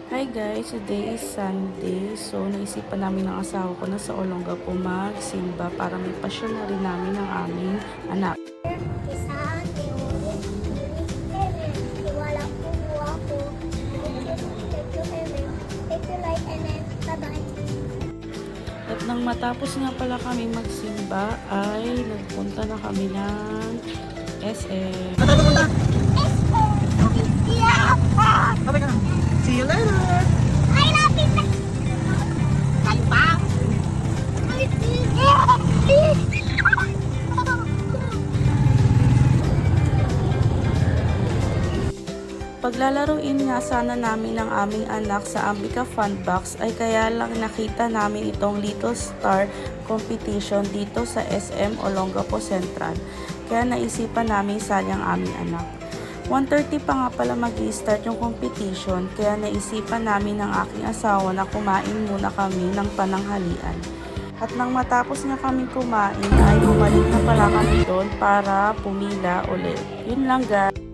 Hi guys, today is Sunday. So, naisipan namin ng asawa ko na sa Olongapo magsimba para may pasyal na rin namin ang aming anak. At nang matapos nga pala kami magsimba ay nagpunta na kami ng SM. See you later! I love it! Ay, bang! Paglalaruin nga sana namin ang aming anak sa Ambika Funbox ay kaya lang nakita namin itong Little Star competition dito sa SM Olongapo Central. Kaya naisipan namin sali ang aming anak. 1:30 pa nga pala mag-i-start yung competition kaya naisipan namin ng aking asawa na kumain muna kami ng pananghalian. At nang matapos nga kami kumain ay bumalik na pala kami doon para pumila ulit. Yun lang guys.